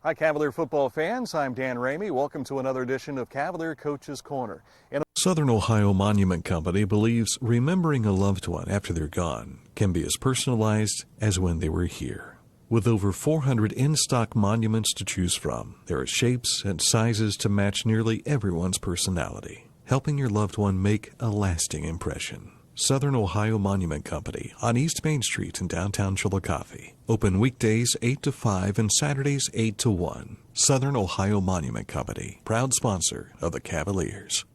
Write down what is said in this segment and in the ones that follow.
Hi, Cavalier football fans. I'm Dan Ramey. Welcome to another edition of Cavalier Coach's Corner. Southern Ohio Monument Company believes remembering a loved one after they're gone can be as personalized as when they were here. With over 400 in-stock monuments to choose from, there are shapes and sizes to match nearly everyone's personality, helping your loved one make a lasting impression. Southern Ohio Monument Company on East Main Street in downtown Chillicothe. Open weekdays 8 to 5 and Saturdays 8 to 1. Southern Ohio Monument Company, proud sponsor of the Cavaliers.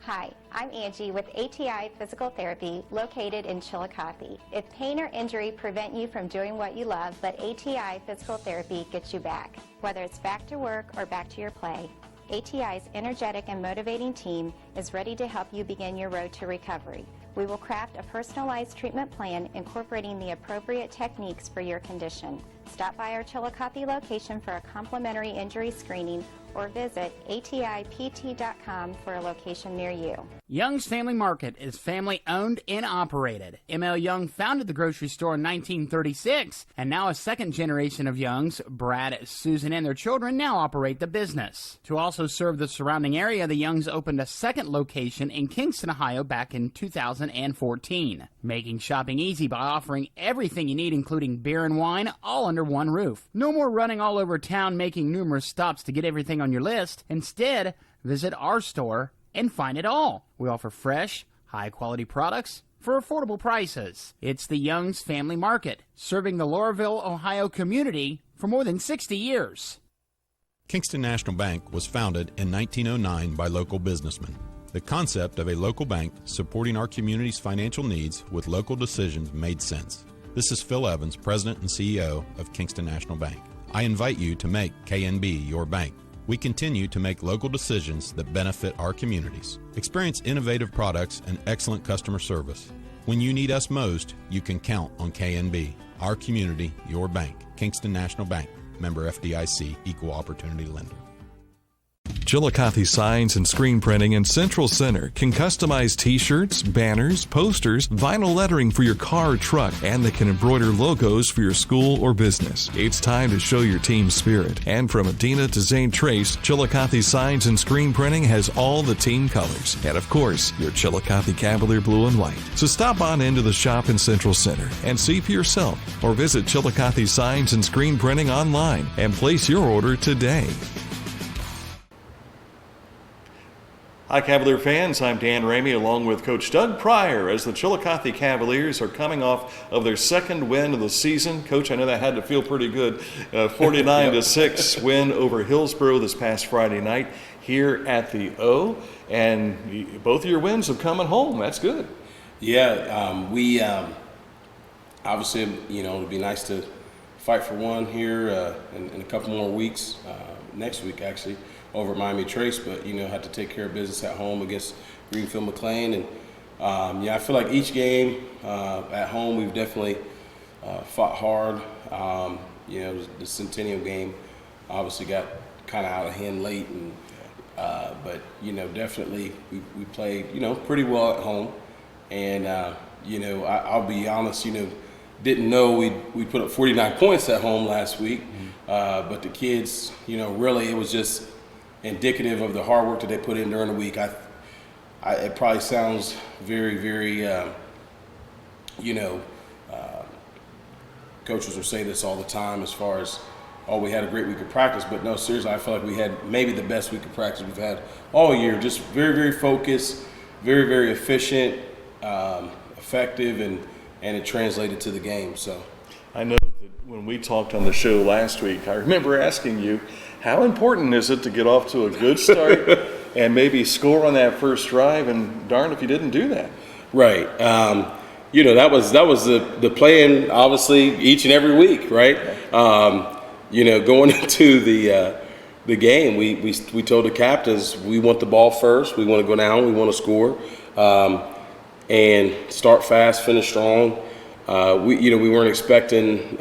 Hi, I'm Angie with ATI Physical Therapy located in Chillicothe. If pain or injury prevent you from doing what you love, let ATI Physical Therapy get you back. Whether it's back to work or back to your play, ATI's energetic and motivating team is ready to help you begin your road to recovery. We will craft a personalized treatment plan incorporating the appropriate techniques for your condition. Stop by our Chillicothe location for a complimentary injury screening or visit atipt.com for a location near you. Young's Family Market is family-owned and operated. M.L. Young founded the grocery store in 1936, and now a second generation of Youngs, Brad, Susan, and their children, now operate the business. To also serve the surrounding area, the Youngs opened a second location in Kingston, Ohio back in 2014, making shopping easy by offering everything you need, including beer and wine, all under one roof. No more running all over town making numerous stops to get everything on your list. Instead, visit our store and find it all. We offer fresh, high-quality products for affordable prices. It's the Young's Family Market, serving the Laurelville, Ohio community for more than 60 years. Kingston National Bank was founded in 1909 by local businessmen. The concept of a local bank supporting our community's financial needs with local decisions made sense. This is Phil Evans, President and CEO of Kingston National Bank. I invite you to make KNB your bank. We continue to make local decisions that benefit our communities. Experience innovative products and excellent customer service. When you need us most, you can count on KNB. Our community, your bank. Kingston National Bank. Member FDIC, Equal Opportunity Lender. Chillicothe Signs and Screen Printing in Central Center can customize t-shirts, banners, posters, vinyl lettering for your car or truck, and they can embroider logos for your school or business. It's time to show your team spirit. And from Adina to Zane Trace, Chillicothe Signs and Screen Printing has all the team colors. And of course, your Chillicothe Cavalier blue and white. So stop on into the shop in Central Center and see for yourself, or visit Chillicothe Signs and Screen Printing online and place your order today. Hi, Cavalier fans. I'm Dan Ramey along with Coach Doug Pryor as the Chillicothe Cavaliers are coming off of their second win of the season. Coach, I know that had to feel pretty good. 49-6 win over Hillsboro this past Friday night here at the O. And both of your wins have come at home. That's good. Yeah, we obviously, it'd be nice to fight for one here in a couple more weeks, next week actually, over at Miami Trace, but had to take care of business at home against Greenfield McLean. And I feel like each game at home we've definitely fought hard. The Centennial game obviously got kind of out of hand late, and but definitely we played pretty well at home. And I'll be honest, didn't know we put up 49 points at home last week, but the kids, really it was just indicative of the hard work that they put in during the week. It probably sounds very, very, coaches will say this all the time as far as, we had a great week of practice, but no, seriously, I feel like we had maybe the best week of practice we've had all year. Just very, very focused, very, very efficient, effective, and it translated to the game. So I know that when we talked on the show last week, I remember asking you, how important is it to get off to a good start and maybe score on that first drive? And darn if you didn't do that. Right. That was the plan, obviously, each and every week, right? Going into the game, we told the captains we want the ball first, we want to go down, we want to score, and start fast, finish strong. We weren't expecting.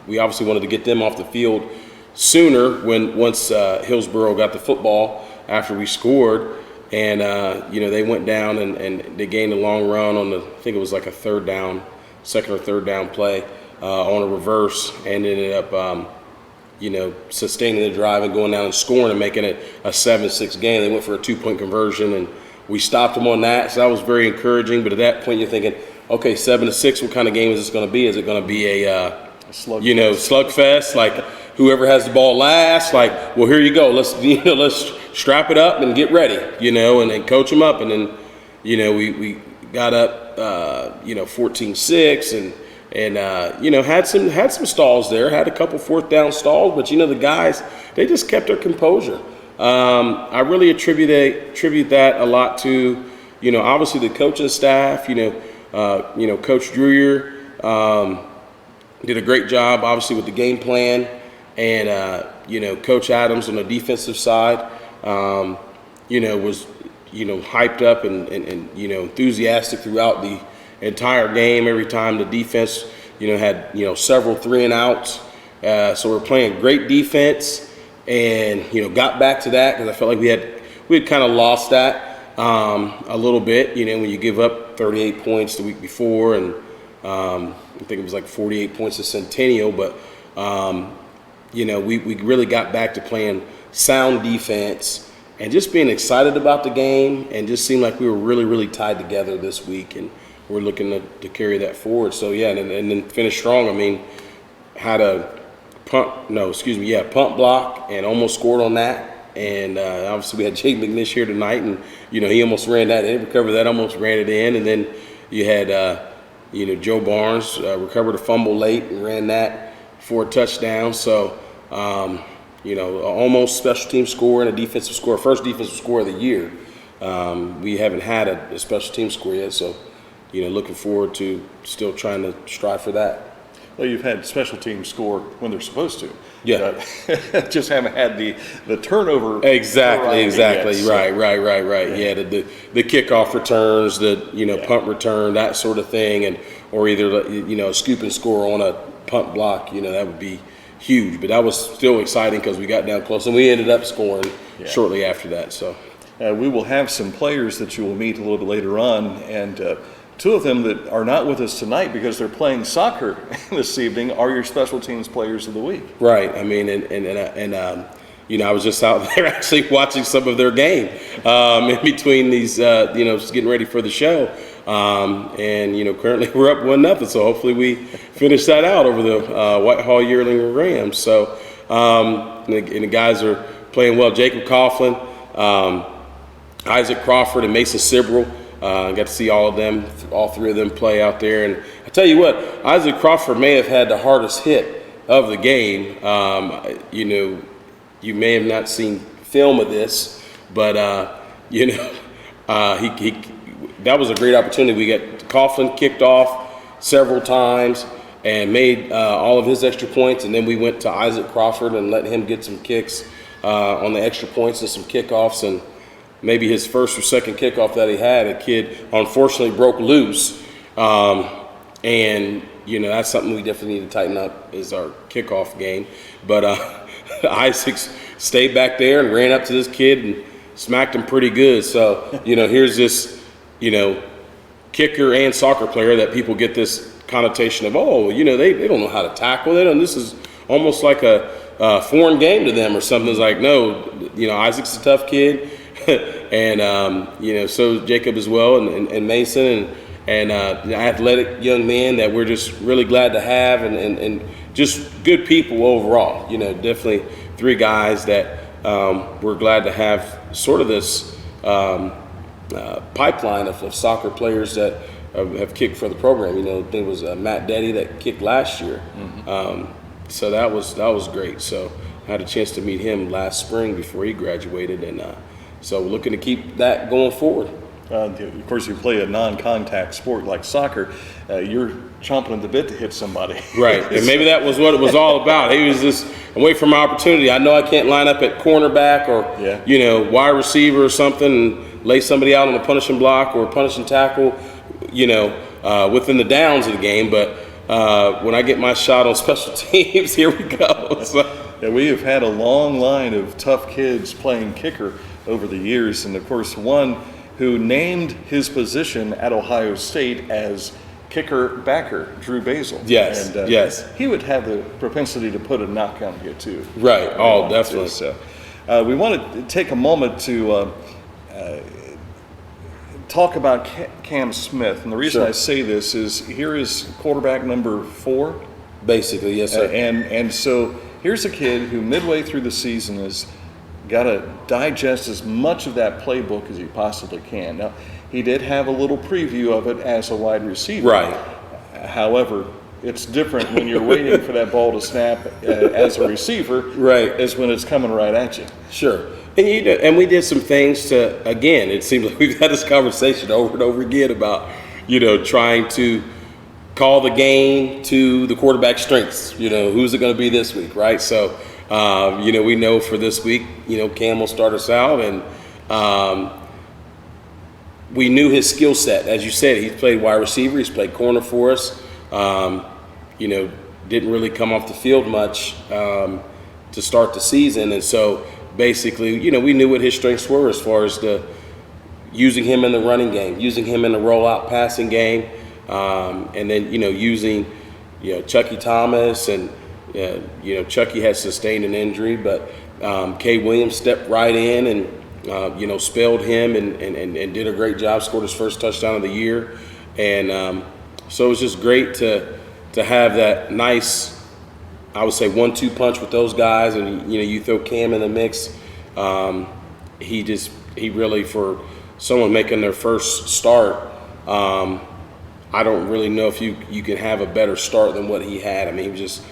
We obviously wanted to get them off the field sooner once Hillsboro got the football after we scored, and they went down and they gained a long run on I think it was like a second or third down play on a reverse, and ended up sustaining the drive and going down and scoring and making it a 7-6 game. They went for a 2-point conversion, and we stopped them on that. So that was very encouraging. But at that point, you're thinking, okay, 7-6, what kind of game is this going to be? Is it going to be a slugfest? Like whoever has the ball last? Like, well, here you go. Let's strap it up and get ready. And then coach them up. And then, we got up, 14-6 and had some stalls there, had a couple fourth down stalls, but the guys, they just kept their composure. I really attribute that a lot to, obviously the coaching staff, Coach Dreyer did a great job, obviously, with the game plan, and, Coach Adams on the defensive side, was, hyped up and enthusiastic throughout the entire game. Every time the defense, had, several 3-and-outs. So we're playing great defense and, got back to that because I felt like we had kind of lost that a little bit, when you give up 38 points the week before, and I think it was like 48 points to Centennial, but, we really got back to playing sound defense and just being excited about the game, and just seemed like we were really, really tied together this week, and we're looking to carry that forward. So, yeah, and then finish strong. I mean, had a punt block and almost scored on that. And obviously we had Jake McNish here tonight, and, he almost ran that in, recovered that, almost ran it in. And then you had, Joe Barnes recovered a fumble late and ran that for a touchdown. So, almost special team score and a defensive score, first defensive score of the year. We haven't had a special team score yet, so, looking forward to still trying to strive for that. Well, you've had special teams score when they're supposed to. Yeah. Just haven't had the turnover. Exactly. Yet, so. Right. Yeah, the kickoff returns, punt return, that sort of thing, or either, a scoop and score on a punt block, that would be huge. But that was still exciting because we got down close, and we ended up scoring shortly after that. So we will have some players that you will meet a little bit later on, and two of them that are not with us tonight because they're playing soccer this evening are your special teams players of the week. Right. I mean, and I was just out there actually watching some of their game in between these, just getting ready for the show. And currently we're up 1-0, so hopefully we finish that out over the Whitehall Yearling Rams. So, and the guys are playing well. Jacob Coughlin, Isaac Crawford, and Mason Sibrel. I got to see all three of them play out there. And I tell you what, Isaac Crawford may have had the hardest hit of the game. You may have not seen film of this, but, that was a great opportunity. We got Coughlin kicked off several times and made all of his extra points. And then we went to Isaac Crawford and let him get some kicks on the extra points and some kickoffs. And maybe his first or second kickoff that he had, a kid unfortunately broke loose. And, that's something we definitely need to tighten up is our kickoff game. But Isaac stayed back there and ran up to this kid and smacked him pretty good. So, here's this, kicker and soccer player that people get this connotation of, they don't know how to tackle. This is almost like a foreign game to them or something. It's like, no, Isaac's a tough kid. And so Jacob as well, and Mason, and athletic young men that we're just really glad to have, and just good people overall. Definitely three guys that we're glad to have sort of this pipeline of soccer players that have kicked for the program. There was Matt Deddy that kicked last year. Mm-hmm. So that was great. So I had a chance to meet him last spring before he graduated, and so we're looking to keep that going forward. Of course, you play a non-contact sport like soccer. You're chomping at the bit to hit somebody. Right, and maybe that was what it was all about. He was just waiting for my opportunity. I know I can't line up at cornerback or wide receiver or something and lay somebody out on a punishing block or punishing tackle, within the downs of the game. But when I get my shot on special teams, here we go. So. Yeah, we have had a long line of tough kids playing kicker over the years, and of course one who named his position at Ohio State as kicker backer, Drew Basil. Yes, and, yes. He would have the propensity to put a knock on you too. Right. Oh, definitely. So, we want to take a moment to talk about Cam Smith, and the reason Sure. I say this is here is quarterback number 4. Basically, yes, sir. And so here's a kid who midway through the season has got to digest as much of that playbook as he possibly can. Now, he did have a little preview of it as a wide receiver. Right. However, it's different when you're waiting for that ball to snap as a receiver, Right. as when it's coming right at you. Sure. And we did some things to, again, it seems like we've had this conversation over and over again about, trying to call the game to the quarterback's strengths. Who's it going to be this week, right? So, we know for this week, Cam will start us out, and we knew his skill set. As you said, he's played wide receiver, he's played corner for us. Didn't really come off the field much to start the season, and so basically, we knew what his strengths were as far as using him in the running game, using him in the rollout passing game, and then using Chucky Thomas, and Chucky has sustained an injury, but Kay Williams stepped right in and spelled him and did a great job, scored his first touchdown of the year, and so it was just great to have that nice, I would say, 1-2 punch with those guys, and you throw Cam in the mix. He really, for someone making their first start, I don't really know if you can have a better start than what he had. I mean, he was just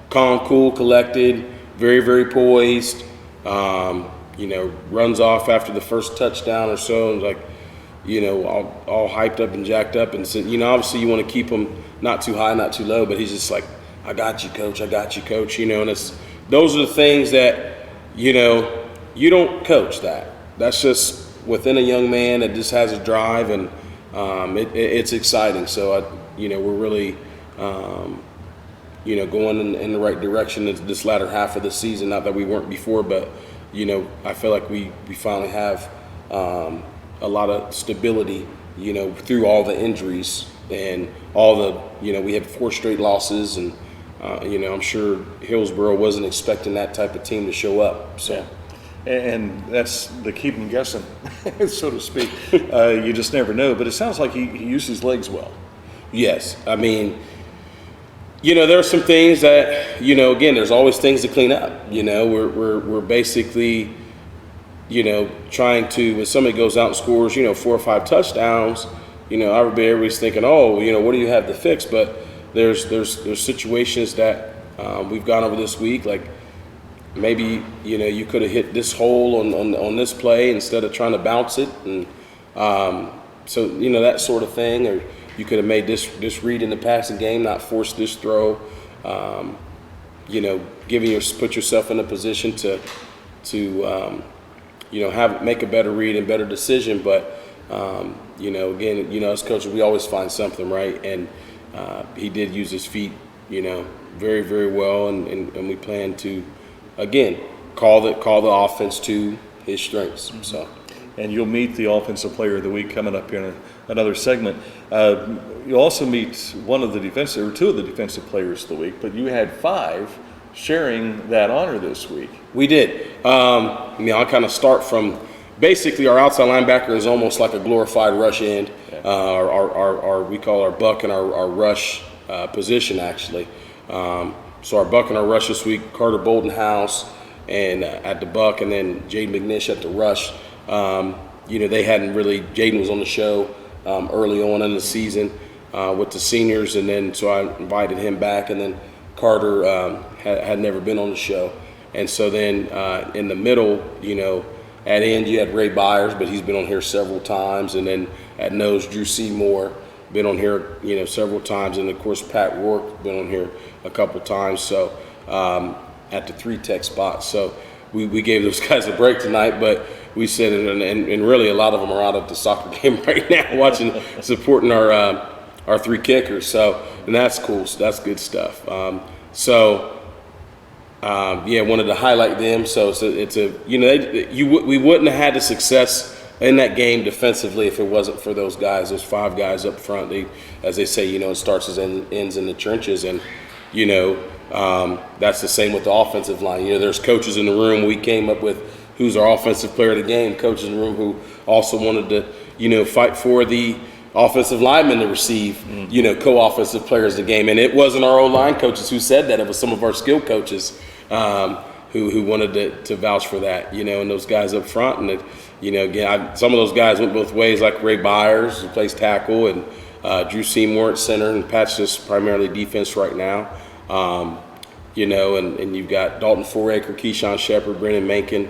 calm, cool, collected, very, very poised. Runs off after the first touchdown or so, and like, all hyped up and jacked up, and so, obviously you want to keep him not too high, not too low, but he's just like, I got you, coach, and those are the things that, you don't coach that. That's just within a young man that just has a drive, and it's exciting. So, we're really, going in the right direction this latter half of the season. Not that we weren't before, but, I feel like we finally have a lot of stability, through all the injuries and all the, we had 4 straight losses, and, I'm sure Hillsborough wasn't expecting that type of team to show up. So. Yeah. And that's the keep them guessing, so to speak. You just never know. But it sounds like he used his legs well. Yes. I mean, there are some things that, again, there's always things to clean up. We're basically, trying to, when somebody goes out and scores, 4 or 5 touchdowns, everybody's thinking, oh, what do you have to fix? But there's situations that we've gone over this week, like maybe, you could have hit this hole on this play instead of trying to bounce it. And so, that sort of thing. Or you could have made this read in the passing game, not forced this throw. Put yourself in a position to make a better read and better decision. But, again, as coaches, we always find something, right? And he did use his feet, very, very well. And we plan to, again, call the offense to his strengths. Mm-hmm. So. And you'll meet the Offensive Player of the Week coming up here in another segment. You'll also meet two of the Defensive Players of the Week, but you had 5 sharing that honor this week. We did. I'll kind of start from, basically our outside linebacker is almost like a glorified rush end. Our we call our buck and our rush position, actually. So our buck and our rush this week, Carter Boldenhouse and at the buck, and then Jaden McNish at the rush. They hadn't really, Jaden was on the show early on in the season with the seniors, and then so I invited him back, and then Carter had never been on the show. And so then in the middle, at end you had Ray Byers, but he's been on here several times, and then at nose, Drew Seymour, been on here, several times, and of course Pat Rourke been on here a couple times. So at the 3-tech spot, so we gave those guys a break tonight, but we said, and really a lot of them are out at the soccer game right now, supporting our 3 kickers. So, and that's cool. So that's good stuff. Wanted to highlight them. So we wouldn't have had the success in that game defensively, if it wasn't for those guys, those 5 guys up front, as they say, it starts as ends in the trenches. And, that's the same with the offensive line. There's coaches in the room. We came up with who's our offensive player of the game, coaches in the room who also wanted to, fight for the offensive linemen to receive, co-offensive players of the game. And it wasn't our O-line coaches who said that. It was some of our skill coaches who wanted to vouch for that, and those guys up front. And, again, some of those guys went both ways, like Ray Byers, who plays tackle, and Drew Seymour at center, and Pat's just primarily defense right now. And you've got Dalton Foraker, Keyshawn Shepard, Brennan Mankin,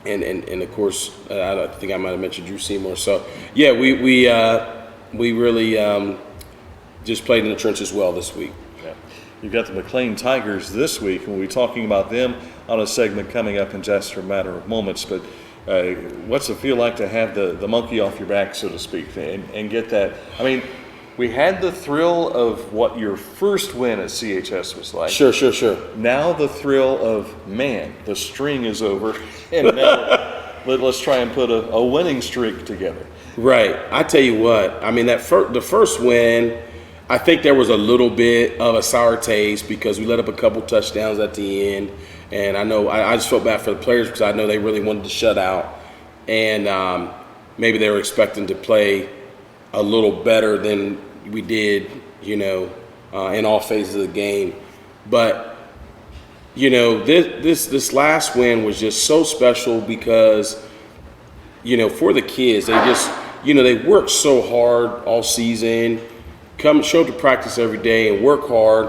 and of course, I think I might have mentioned Drew Seymour. So, yeah, we really just played in the trenches well this week. Yeah. You've got the McLean Tigers this week, and we'll be talking about them on a segment coming up in just a matter of moments. But what's it feel like to have the monkey off your back, so to speak, and get that? I mean, we had the thrill of what your first win at CHS was like. Sure. Now the thrill of, man, the string is over, and now let's try and put a winning streak together. Right. I tell you what, I mean, the first win, I think there was a little bit of a sour taste because we let up a couple touchdowns at the end. And I know I just felt bad for the players because I know they really wanted to shut out. And maybe they were expecting to play a little better than we did, in all phases of the game. But, this last win was just so special because, for the kids, they just, they worked so hard all season, show up to practice every day and work hard.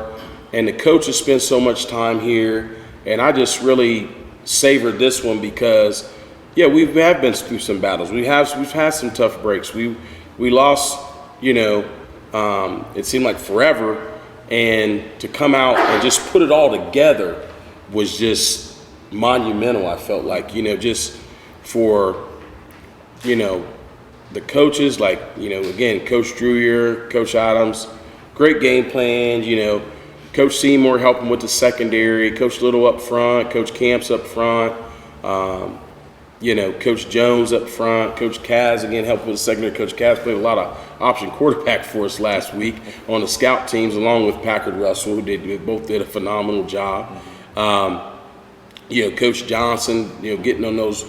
And the coaches spend so much time here. And I just really savored this one because, yeah, we have been through some battles. We've had some tough breaks. We lost, it seemed like forever, and to come out and just put it all together was just monumental. I felt like, just for, the coaches, like, again, Coach Drewier, Coach Adams, great game plan, Coach Seymour helping with the secondary, Coach Little up front, Coach Camps up front, Coach Jones up front, Coach Kaz again helping with the secondary. Coach Kaz played a lot of option quarterback for us last week on the scout teams, along with Packard Russell, who both did a phenomenal job. Coach Johnson, getting on those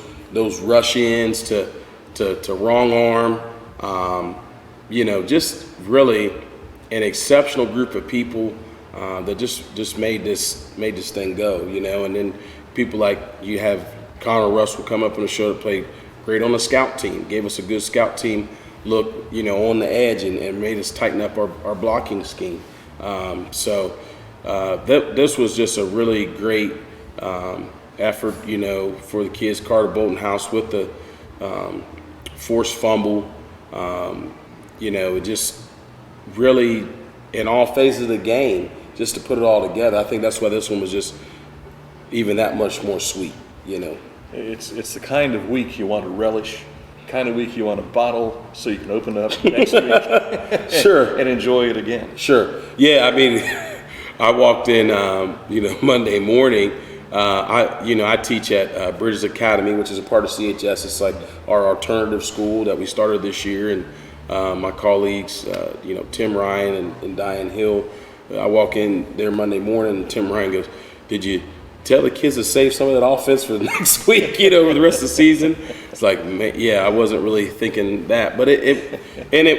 rush ins to wrong arm. Just really an exceptional group of people that just made this thing go. And then people like you have Connor Russell come up on the show that played great on the scout team, gave us a good scout team look, on the edge and made us tighten up our blocking scheme. This was just a really great effort, for the kids. Carter Boltonhouse with the forced fumble, just really in all phases of the game, just to put it all together. I think that's why this one was just even that much more sweet, It's the kind of week you want to relish, kind of week you want to bottle so you can open it up next week Sure. and enjoy it again. Sure. Yeah, I mean, I walked in, Monday morning. I teach at Bridges Academy, which is a part of CHS. It's like our alternative school that we started this year. And my colleagues, Tim Ryan and Diane Hill, I walk in there Monday morning and Tim Ryan goes, "Did you tell the kids to save some of that offense for the next week, for the rest of the season?" It's like, man, yeah, I wasn't really thinking that. But it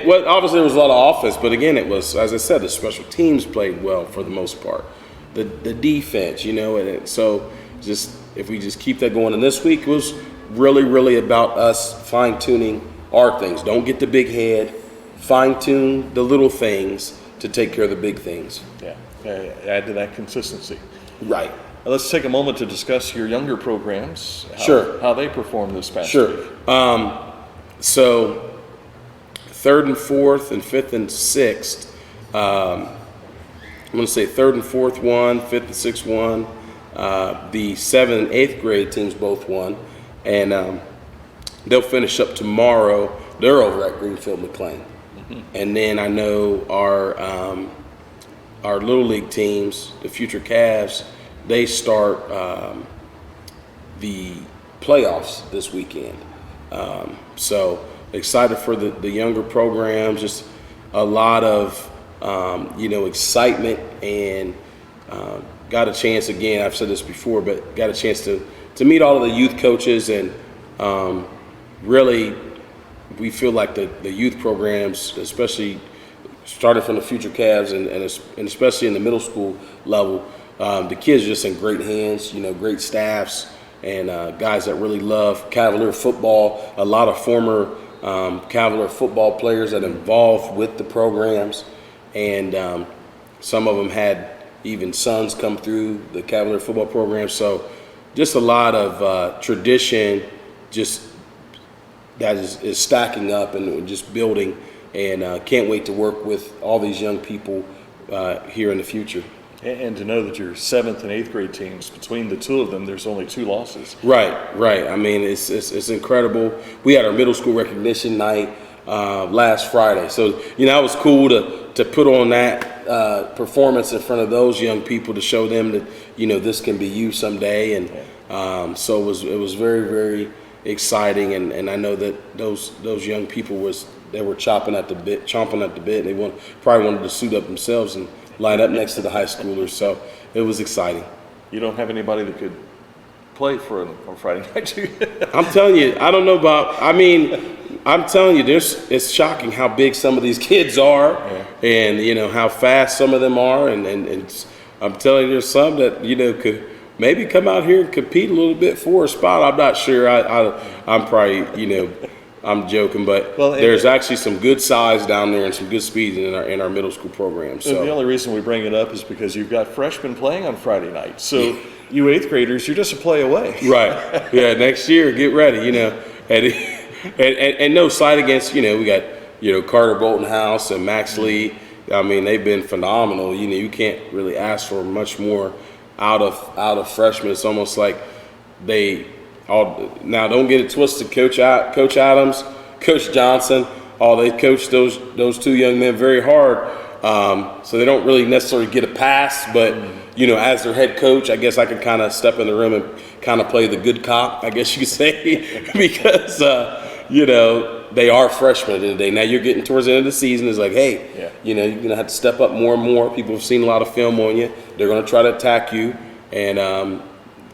was, obviously there was a lot of offense, but again, it was, as I said, the special teams played well for the most part. The defense, and so just if we just keep that going. And this week was really, really about us fine-tuning our things. Don't get the big head. Fine-tune the little things to take care of the big things. Yeah, add to that consistency. Right. Let's take a moment to discuss your younger programs. How they performed this past week. So 3rd and 4th and 5th and 6th. I'm going to say 3rd and 4th won, 5th and 6th won. The 7th and 8th grade teams both won. And they'll finish up tomorrow. They're over at Greenfield McLean. Mm-hmm. And then I know our Little League teams, the future Cavs, they start the playoffs this weekend. So excited for the younger programs, just a lot of, excitement, and got a chance, again, I've said this before, but got a chance to meet all of the youth coaches, and really we feel like the youth programs, especially starting from the future Cavs and especially in the middle school level, the kids are just in great hands, great staffs, and guys that really love Cavalier football. A lot of former Cavalier football players that are involved with the programs, and some of them had even sons come through the Cavalier football program. So just a lot of tradition just that is stacking up and just building, and can't wait to work with all these young people here in the future. And to know that your 7th and 8th grade teams, between the two of them, there's only 2 losses. Right. I mean, it's incredible. We had our middle school recognition night last Friday, so it was cool to put on that performance in front of those young people to show them that this can be you someday, and so it was very, very exciting, and I know that those young people they were chomping at the bit, and they probably wanted to suit up themselves and line up next to the high schoolers. So it was exciting. You don't have anybody that could play for them on Friday night, do you? I'm telling you, I don't know about. I mean, I'm telling you, it's shocking how big some of these kids are, and how fast some of them are, and I'm telling you, there's some that could maybe come out here and compete a little bit for a spot. I'm not sure. I'm probably I'm joking, but there's actually some good size down there and some good speed in our middle school program. So the only reason we bring it up is because you've got freshmen playing on Friday night. So you 8th graders, you're just a play away. Right. Yeah. Next year, get ready. And no slight against we got Carter Bolton House and Max Lee. I mean, they've been phenomenal. You can't really ask for much more out of freshmen. It's almost like now don't get it twisted. Coach Adams, Coach Johnson, they coach those 2 young men very hard. So they don't really necessarily get a pass, but as their head coach, I guess I can kind of step in the room and kind of play the good cop, I guess you could say, because they are freshmen at the end of the day. Now you're getting towards the end of the season. It's like, hey, you're gonna have to step up more and more. People have seen a lot of film on you. They're gonna try to attack you, and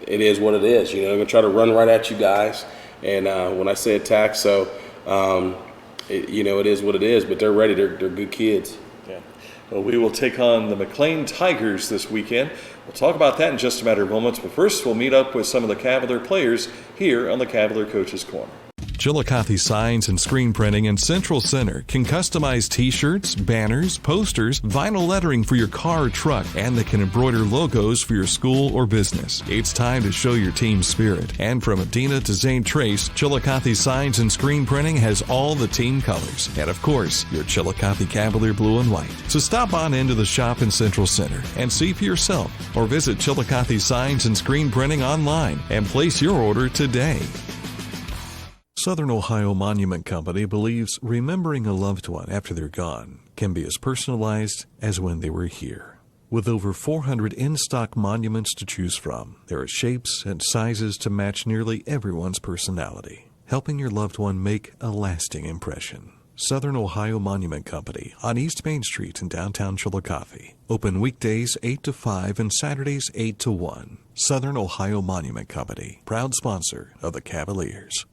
it is what it is. They're going to try to run right at you guys. And when I say attack, so, it is what it is. But they're ready. They're good kids. Yeah. Well, we will take on the McLean Tigers this weekend. We'll talk about that in just a matter of moments. But first, we'll meet up with some of the Cavalier players here on the Cavalier Coaches Corner. Chillicothe Signs and Screen Printing in Central Center can customize t-shirts, banners, posters, vinyl lettering for your car or truck, and they can embroider logos for your school or business. It's time to show your team spirit. And from Adina to St. Trace, Chillicothe Signs and Screen Printing has all the team colors. And of course, your Chillicothe Cavalier blue and white. So stop on into the shop in Central Center and see for yourself, or visit Chillicothe Signs and Screen Printing online and place your order today. Southern Ohio Monument Company believes remembering a loved one after they're gone can be as personalized as when they were here. With over 400 in-stock monuments to choose from, there are shapes and sizes to match nearly everyone's personality, helping your loved one make a lasting impression. Southern Ohio Monument Company on East Main Street in downtown Chillicothe. Open weekdays 8 to 5 and Saturdays 8 to 1. Southern Ohio Monument Company, proud sponsor of the Cavaliers.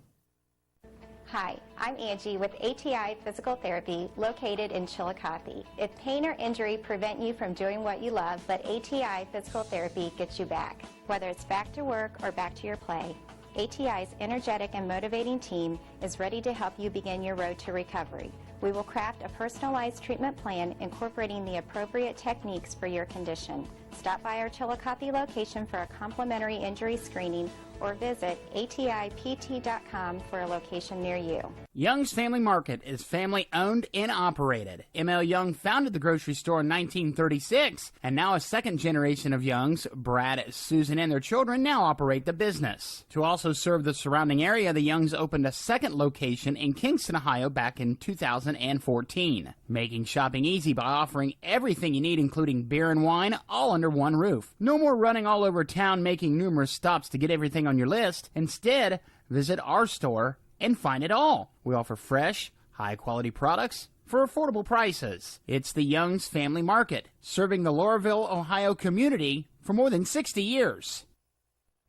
Hi, I'm Angie with ATI Physical Therapy located in Chillicothe. If pain or injury prevent you from doing what you love, but ATI Physical Therapy gets you back. Whether it's back to work or back to your play, ATI's energetic and motivating team is ready to help you begin your road to recovery. We will craft a personalized treatment plan incorporating the appropriate techniques for your condition. Stop by our Chillicothe location for a complimentary injury screening or visit atipt.com for a location near you. Young's Family Market is family owned and operated. M.L. Young founded the grocery store in 1936, and now a second generation of Youngs, Brad, Susan, and their children now operate the business. To also serve the surrounding area, the Youngs opened a second location in Kingston, Ohio back in 2014, making shopping easy by offering everything you need, including beer and wine, all under one roof. No more running all over town making numerous stops to get everything on your list. Instead, visit our store and find it all. We offer fresh, high-quality products for affordable prices. It's the Young's Family Market, serving the Laurelville, Ohio community for more than 60 years.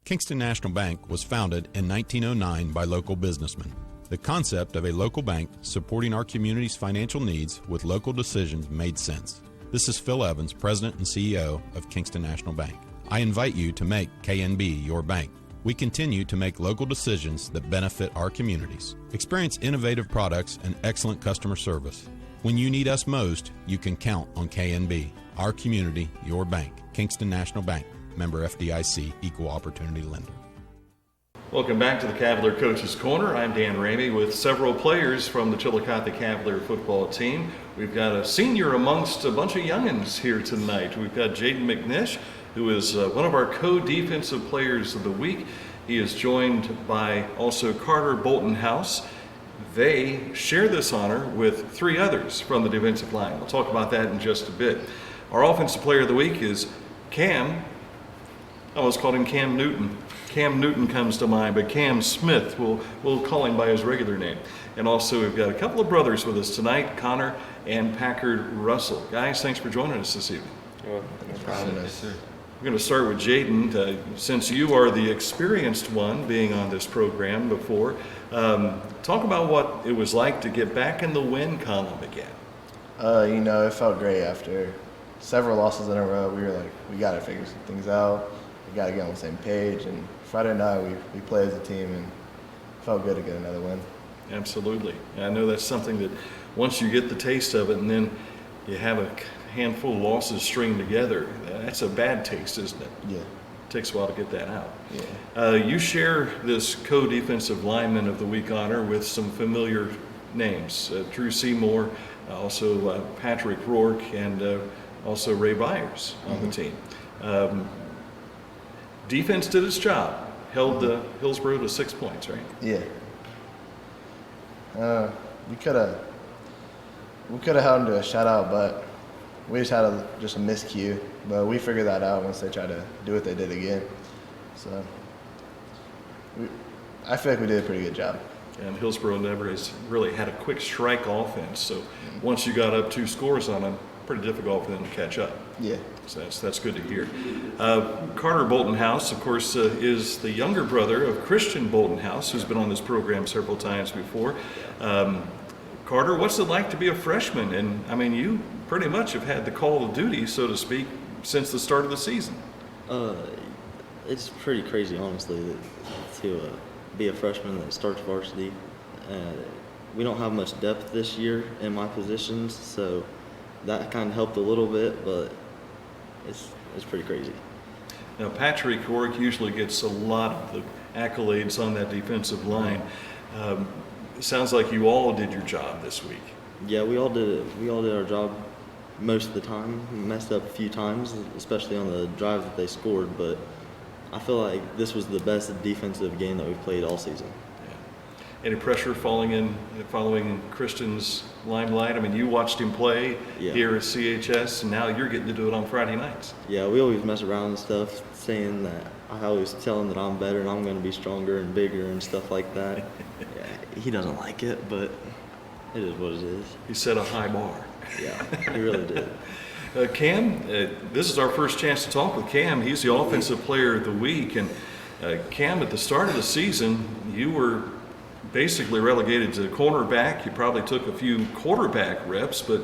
Kingston National Bank was founded in 1909 by local businessmen. The concept of a local bank supporting our community's financial needs with local decisions made sense. This is Phil Evans, President and CEO of Kingston National Bank. I invite you to make KNB your bank. We continue to make local decisions that benefit our communities. Experience innovative products and excellent customer service. When you need us most, you can count on KNB, our community, your bank. Kingston National Bank, member FDIC, equal opportunity lender. Welcome back to the Cavalier Coach's Corner. I'm Dan Ramey with several players from the Chillicothe Cavalier football team. We've got a senior amongst a bunch of youngins here tonight. We've got Jaden McNish, who is one of our co-defensive players of the week. He is joined by also Carter Bolton-House. They share this honor with three others from the defensive line. We'll talk about that in just a bit. Our offensive player of the week is Cam. I almost called him Cam Newton. Cam Newton comes to mind, but Cam Smith, we'll call him by his regular name. And also we've got a couple of brothers with us tonight, Connor and Packard Russell. Guys, thanks for joining us this evening. Well, no problem. Yes, sir. We're going to start with Jaden. Since you are the experienced one being on this program before, talk about what it was like to get back in the win column again. It felt great after several losses in a row. We were like, we got to figure some things out. We got to get on the same page. And Friday night, we played as a team, and it felt good to get another win. Absolutely. And I know that's something that once you get the taste of it and then you have a handful of losses stringed together, that's a bad taste, isn't it? Yeah. It takes a while to get that out. Yeah. You share this co-defensive lineman of the week honor with some familiar names, Drew Seymour, also Patrick Rourke, and also Ray Byers on the team. Defense did its job, held Hillsborough to 6 points, right? Yeah. We could have held them to a shutout, but we just had a miscue. But we figured that out once they tried to do what they did again. So I feel like we did a pretty good job. And Hillsborough never has really had a quick strike offense, so once you got up 2 scores on them, pretty difficult for them to catch up. Yeah. So that's good to hear. Carter Bolton-House, of course, is the younger brother of Christian Bolton-House, who's been on this program several times before. Carter, what's it like to be a freshman? And, I mean, you pretty much have had the call of duty, so to speak, since the start of the season. It's pretty crazy, honestly, to be a freshman that starts varsity. We don't have much depth this year in my positions, so that kind of helped a little bit, but it's pretty crazy. Now, Patrick Rourke usually gets a lot of the accolades on that defensive line. It sounds like you all did your job this week. Yeah, we all did it. We all did our job most of the time. We messed up a few times, especially on the drive that they scored, but I feel like this was the best defensive game that we've played all season. Yeah. Any pressure following Christian's limelight? I mean, you watched him play here at CHS, and now you're getting to do it on Friday nights. Yeah, we always mess around and stuff, saying that I always tell him that I'm better and I'm going to be stronger and bigger and stuff like that. Yeah, he doesn't like it, but it is what it is. He set a high bar. Yeah, he really did. Cam, this is our first chance to talk with Cam. He's the offensive player of the week. And Cam, at the start of the season, you were basically relegated to cornerback. You probably took a few quarterback reps, but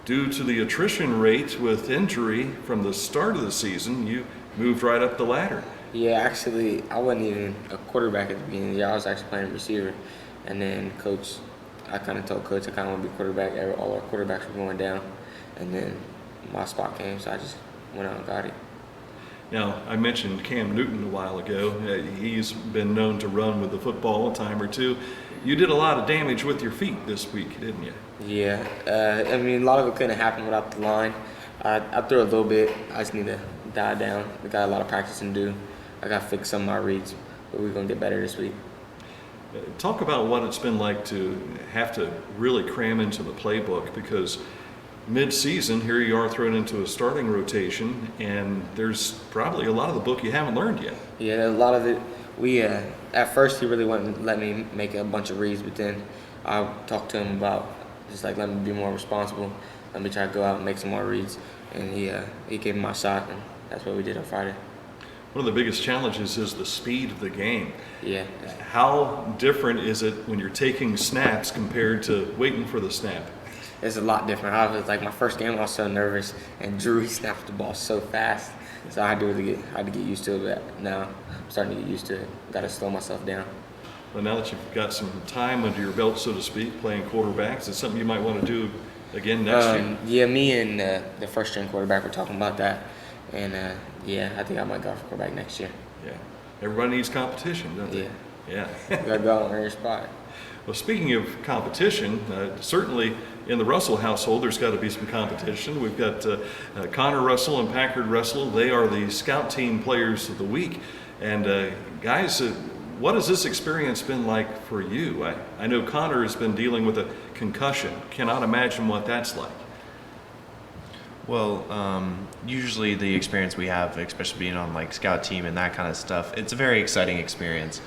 due to the attrition rate with injury from the start of the season, you moved right up the ladder. Yeah, actually, I wasn't even a quarterback at the beginning of the year. I was actually playing receiver. And then I kind of told Coach I kind of want to be quarterback. All our quarterbacks were going down. And then my spot came, so I just went out and got it. Now, I mentioned Cam Newton a while ago. He's been known to run with the football a time or two. You did a lot of damage with your feet this week, didn't you? Yeah. I mean, a lot of it couldn't happen without the line. I threw a little bit. I just need to dial down. We got a lot of practicing to do. I got to fix some of my reads, but we're going to get better this week. Talk about what it's been like to have to really cram into the playbook, because mid-season, here you are thrown into a starting rotation, and there's probably a lot of the book you haven't learned yet. Yeah, a lot of it We at first he really wouldn't let me make a bunch of reads, but then I talked to him about just like let me be more responsible, let me try to go out and make some more reads, and he gave me my shot, and that's what we did on Friday. One of the biggest challenges is the speed of the game. Yeah. How different is it when you're taking snaps compared to waiting for the snap? It's a lot different. I was like my first game, I was so nervous, and Drew he snapped the ball so fast, so I had to get used to it. But now I'm starting to get used to it. Got to slow myself down. Well, now that you've got some time under your belt, so to speak, playing quarterbacks, it's something you might want to do again next year. Yeah, me and the first string quarterback were talking about that, and yeah, I think I might go for quarterback next year. Yeah, everybody needs competition, don't they? Yeah. Yeah. You gotta go out and earn your spot. Well, speaking of competition, certainly in the Russell household, there's got to be some competition. We've got Connor Russell and Packard Russell. They are the scout team players of the week. And guys, what has this experience been like for you? I know Connor has been dealing with a concussion. Cannot imagine what that's like. Well, usually the experience we have, especially being on like scout team and that kind of stuff, it's a very exciting experience.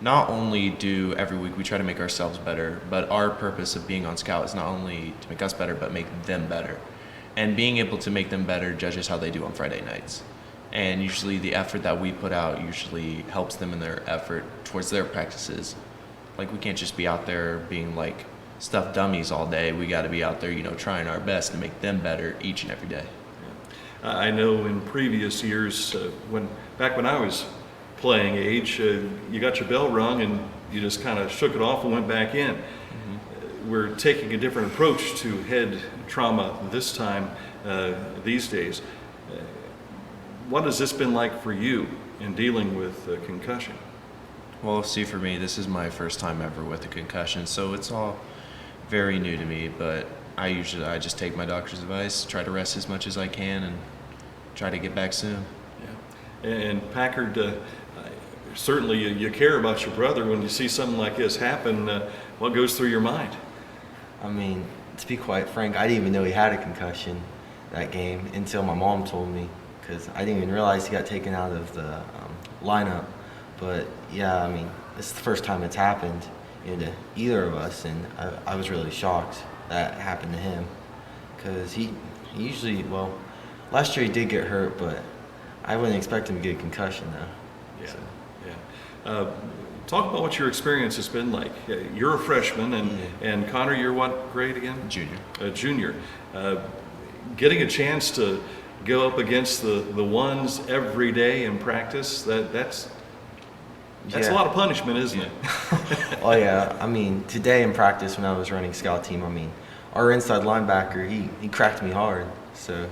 Not only do every week we try to make ourselves better, but our purpose of being on scout is not only to make us better, but make them better. And being able to make them better judges how they do on Friday nights. And usually the effort that we put out usually helps them in their effort towards their practices. Like we can't just be out there being like stuffed dummies all day. We got to be out there, trying our best to make them better each and every day. I know in previous years, back when I was playing age, you got your bell rung and you just kind of shook it off and went back in. Mm-hmm. We're taking a different approach to head trauma this time, these days. What has this been like for you in dealing with concussion? Well, see, for me, this is my first time ever with a concussion, so it's all very new to me, but I just take my doctor's advice, try to rest as much as I can, and try to get back soon. Yeah. And Packard, certainly you care about your brother. When you see something like this happen, what goes through your mind? I mean, to be quite frank, I didn't even know he had a concussion that game until my mom told me, because I didn't even realize he got taken out of the lineup. But yeah, I mean, this is the first time it's happened to either of us, and I was really shocked that happened to him, because he usually, well, last year he did get hurt, but I wouldn't expect him to get a concussion though. Yeah, so. Yeah. Talk about what your experience has been like. You're a freshman, and Connor, you're what grade again? Junior. Junior. Getting a chance to go up against the ones every day in practice, that's a lot of punishment, isn't it? Oh yeah, I mean, today in practice when I was running scout team, I mean, our inside linebacker, he cracked me hard. So,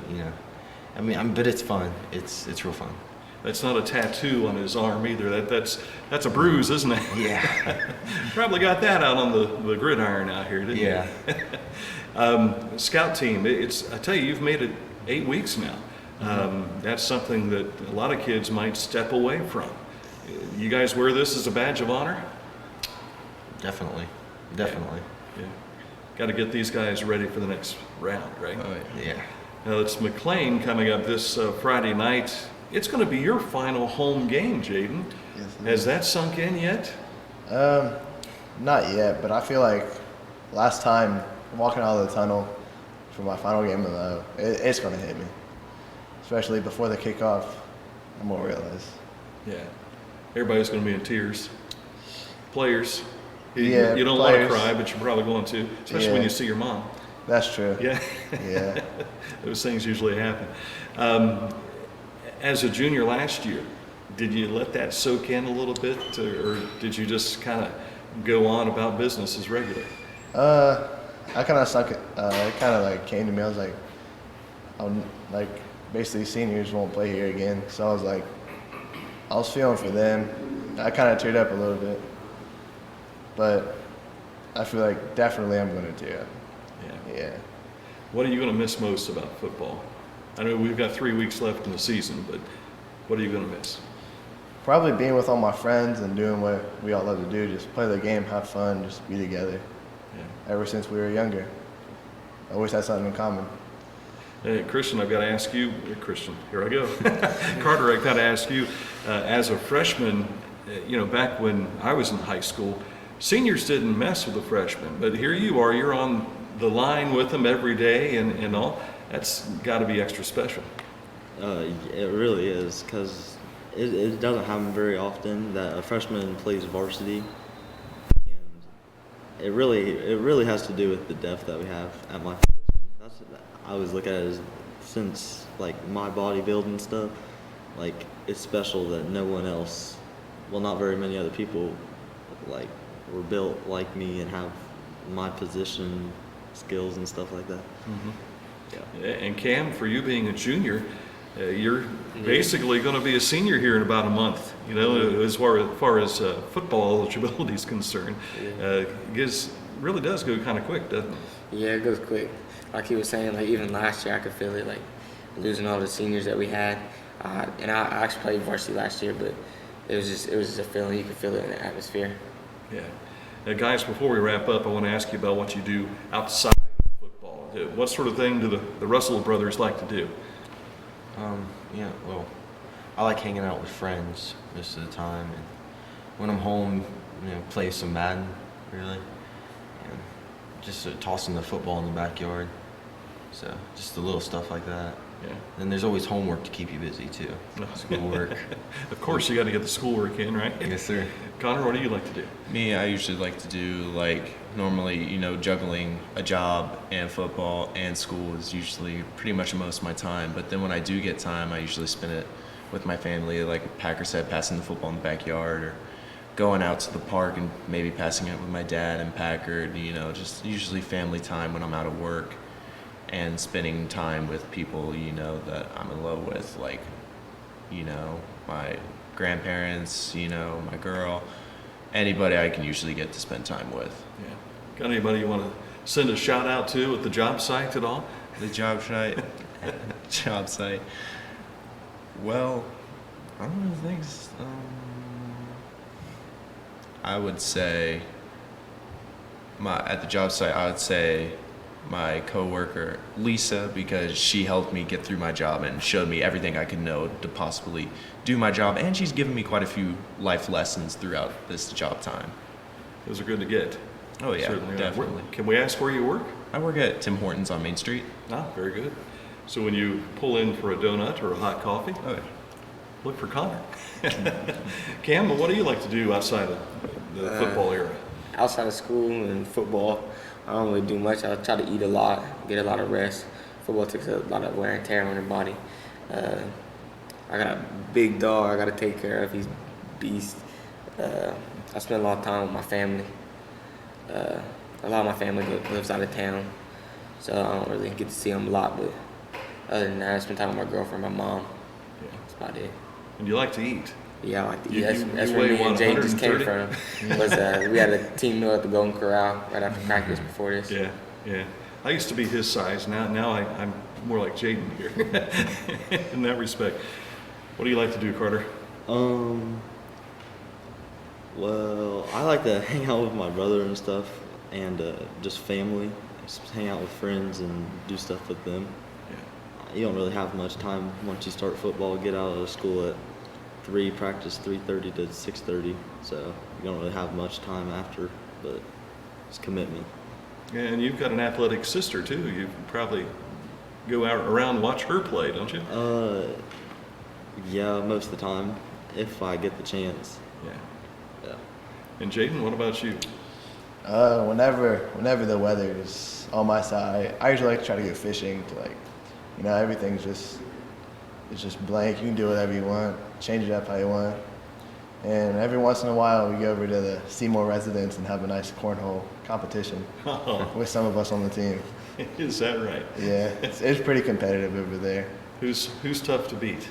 I mean, but it's fun. It's real fun. That's not a tattoo on his arm either. That's a bruise, isn't it? Yeah. Probably got that out on the gridiron out here, didn't you? Scout team, I tell you, you've made it 8 weeks now. That's something that a lot of kids might step away from. You guys wear this as a badge of honor? Definitely. Yeah. Got to get these guys ready for the next round, right? Yeah. Now it's McLean coming up this Friday night. It's going to be your final home game, Jaden. Yes, Has that sunk in yet? Not yet, but I feel like last time walking out of the tunnel for my final game, it's going to hit me. Especially before the kickoff, I'm going to realize. Yeah. Everybody's going to be in tears. Players. Yeah, you don't players. want to cry, but you're probably going to, especially when you see your mom. That's true. Yeah. Yeah. Those things usually happen. As a junior last year, did you let that soak in a little bit, or did you just kind of go on about business as regular? I kind of suck it. It kind of like came to me. I was like, basically seniors won't play here again. So I was feeling for them. I kind of teared up a little bit, but I feel like definitely I'm going to tear up. Yeah. What are you going to miss most about football? I know we've got 3 weeks left in the season, but what are you going to miss? Probably being with all my friends and doing what we all love to do, just play the game, have fun, just be together. Yeah. Ever since we were younger. Always had something in common. Hey, Christian, I've got to ask you, Christian, here I go. Carter, I've got to ask you, as a freshman, back when I was in high school, seniors didn't mess with the freshmen, but here you are, you're on the line with them every day and all. That's got to be extra special. It really is, because it doesn't happen very often that a freshman plays varsity. And it really has to do with the depth that we have at my position. I always look at it as, since like my bodybuilding stuff, like it's special that no one else, well, not very many other people like were built like me and have my position skills and stuff like that. Yeah. And Cam, for you being a junior, you're basically going to be a senior here in about a month. As far as football eligibility is concerned, really does go kind of quick, doesn't it? Yeah, it goes quick. Like he was saying, like even last year I could feel it, like losing all the seniors that we had. And I actually played varsity last year, but it was just a feeling. You could feel it in the atmosphere. Yeah. Now, guys, before we wrap up, I want to ask you about what you do outside of football. What sort of thing do the Russell brothers like to do? Well, I like hanging out with friends most of the time, and when I'm home, play some Madden, really, and just tossing the football in the backyard. So just the little stuff like that. Yeah. Then there's always homework to keep you busy too. Schoolwork. Of course, you got to get the schoolwork in, right? Yes, sir. Connor, what do you like to do? Me, I usually like to do normally, juggling a job and football and school is usually pretty much most of my time. But then when I do get time, I usually spend it with my family, like Packer said, passing the football in the backyard or going out to the park and maybe passing it with my dad and Packer, just usually family time when I'm out of work and spending time with people, that I'm in love with, like, my grandparents, my girl, anybody I can usually get to spend time with. Yeah. Got anybody you want to send a shout out to at the job site at all? The job site? Job site. Well, I don't know things. I would say at the job site, I would say my coworker Lisa, because she helped me get through my job and showed me everything I could know to possibly do my job, and she's given me quite a few life lessons throughout this job time. Those are good to get. Oh yeah, certainly definitely. Can we ask where you work? I work at Tim Hortons on Main Street. Ah, very good. So when you pull in for a donut or a hot coffee, look for Connor. Cam, what do you like to do outside of the football era? Outside of school and football, I don't really do much. I try to eat a lot, get a lot of rest. Football takes a lot of wear and tear on your body. I got a big dog I got to take care of. He's a beast. I spend a lot of time with my family. A lot of my family lives out of town, so I don't really get to see them a lot. But other than that, I spend time with my girlfriend, my mom. Yeah. That's about it. And you like to eat? Yeah, I like to eat. You That's where me and Jay just came 130? from. We had a team meal at the Golden Corral right after practice before this. Yeah. I used to be his size. Now I'm more like Jaden here in that respect. What do you like to do, Carter? Well, I like to hang out with my brother and stuff, and just family. Just hang out with friends and do stuff with them. Yeah. You don't really have much time once you start football. Get out of school at 3, practice 3:30 to 6:30. So you don't really have much time after, but it's commitment. And you've got an athletic sister too. You probably go out around and watch her play, don't you? Yeah, most of the time, if I get the chance. Yeah. Yeah. And Jaden, what about you? Whenever the weather is on my side, I usually like to try to go fishing. To everything's just blank. You can do whatever you want, change it up how you want. And every once in a while, we go over to the Seymour residence and have a nice cornhole competition with some of us on the team. Is that right? Yeah, it's pretty competitive over there. Who's tough to beat?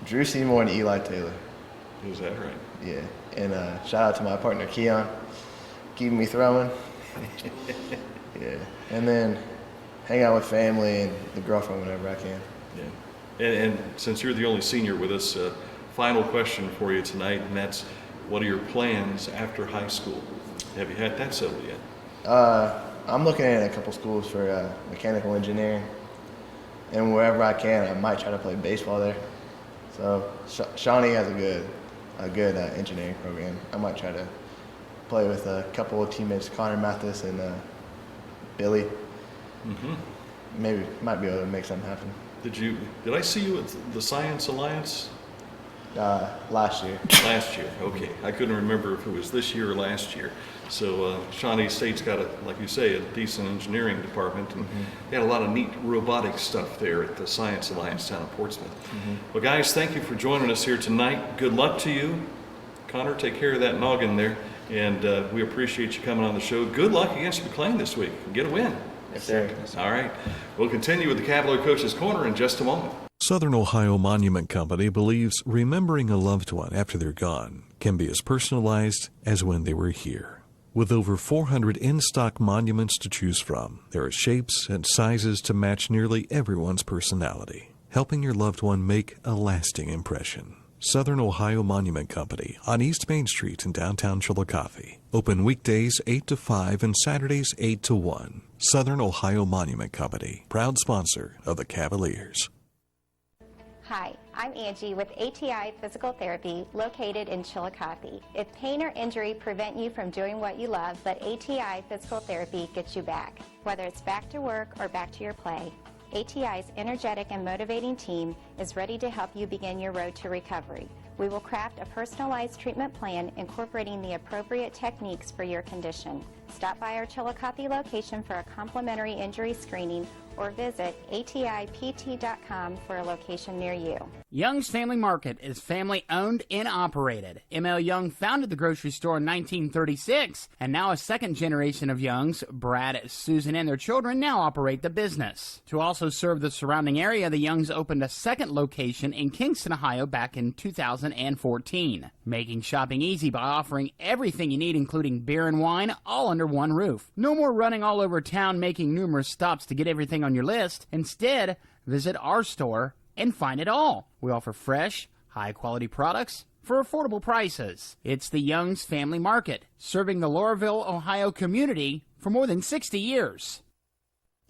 Drew Seymour and Eli Taylor. Is that right? Yeah, and shout out to my partner Keon, keeping me throwing. Yeah, and then hang out with family and the girlfriend whenever I can. Yeah, and since you're the only senior with us, final question for you tonight, and that's, what are your plans after high school? Have you had that settled yet? I'm looking at a couple schools for mechanical engineering, and wherever I can, I might try to play baseball there. So Shawnee has a good engineering program. I might try to play with a couple of teammates, Connor Mathis and Billy. Maybe might be able to make something happen. Did I see you at the Science Alliance? Last year. Last year, okay. I couldn't remember if it was this year or last year. So Shawnee State's got, like you say, a decent engineering department, and they had a lot of neat robotic stuff there at the Science Alliance down in Portsmouth. Well, guys, thank you for joining us here tonight. Good luck to you. Connor, take care of that noggin there, and we appreciate you coming on the show. Good luck against McLean this week. Get a win. Yes, sir. All right. We'll continue with the Cavalier Coach's Corner in just a moment. Southern Ohio Monument Company believes remembering a loved one after they're gone can be as personalized as when they were here. With over 400 in-stock monuments to choose from, there are shapes and sizes to match nearly everyone's personality, helping your loved one make a lasting impression. Southern Ohio Monument Company on East Main Street in downtown Chillicothe. Open weekdays 8 to 5 and Saturdays 8 to 1. Southern Ohio Monument Company, proud sponsor of the Cavaliers. Hi, I'm Angie with ATI Physical Therapy located in Chillicothe. If pain or injury prevent you from doing what you love, but ATI Physical Therapy gets you back. Whether it's back to work or back to your play, ATI's energetic and motivating team is ready to help you begin your road to recovery. We will craft a personalized treatment plan incorporating the appropriate techniques for your condition. Stop by our Chillicothe location for a complimentary injury screening or visit atipt.com for a location near you. Young's Family Market is family owned and operated. M.L. Young founded the grocery store in 1936, and now a second generation of Youngs, Brad, Susan, and their children now operate the business. To also serve the surrounding area, the Youngs opened a second location in Kingston, Ohio back in 2014, making shopping easy by offering everything you need, including beer and wine, all under one roof. No more running all over town making numerous stops to get everything on your list. Instead, visit our store and find it all. We offer fresh, high-quality products for affordable prices. It's the Young's Family Market, serving the Laurelville, Ohio community for more than 60 years.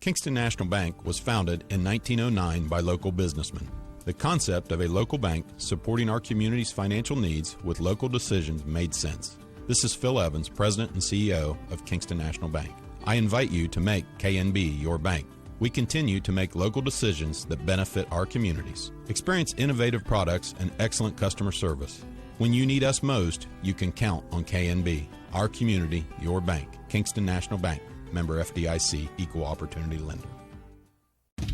Kingston National Bank was founded in 1909 by local businessmen. The concept of a local bank supporting our community's financial needs with local decisions made sense. This is Phil Evans, President and CEO of Kingston National Bank. I invite you to make KNB your bank. We continue to make local decisions that benefit our communities. Experience innovative products and excellent customer service. When you need us most, you can count on KNB. Our community, your bank. Kingston National Bank. Member FDIC, Equal Opportunity Lender.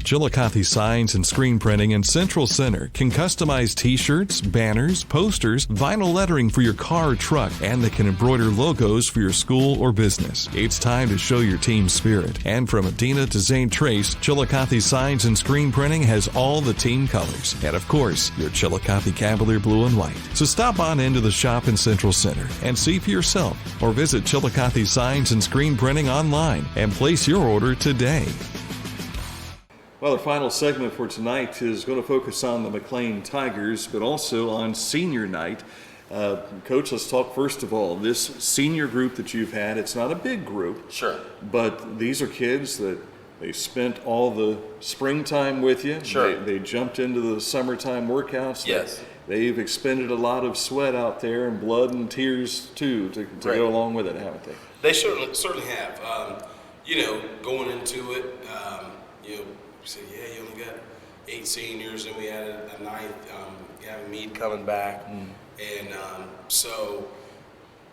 Chillicothe Signs and Screen Printing in Central Center can customize t-shirts, banners, posters, vinyl lettering for your car or truck, and they can embroider logos for your school or business. It's time to show your team spirit. And from Adina to Zane Trace, Chillicothe Signs and Screen Printing has all the team colors. And of course, your Chillicothe Cavalier blue and white. So stop on into the shop in Central Center and see for yourself, or visit Chillicothe Signs and Screen Printing online and place your order today. Well, the final segment for tonight is going to focus on the McLean Tigers, but also on senior night. Coach, let's talk first of all, this senior group that you've had, it's not a big group. Sure. But these are kids that they spent all the springtime with you. Sure. They jumped into the summertime workouts. Yes. They've expended a lot of sweat out there and blood and tears, too, to go along with it, haven't they? They certainly have. Going into it, we said, yeah, you only got 8 seniors, and we had a 9th, having Meade coming back. And so,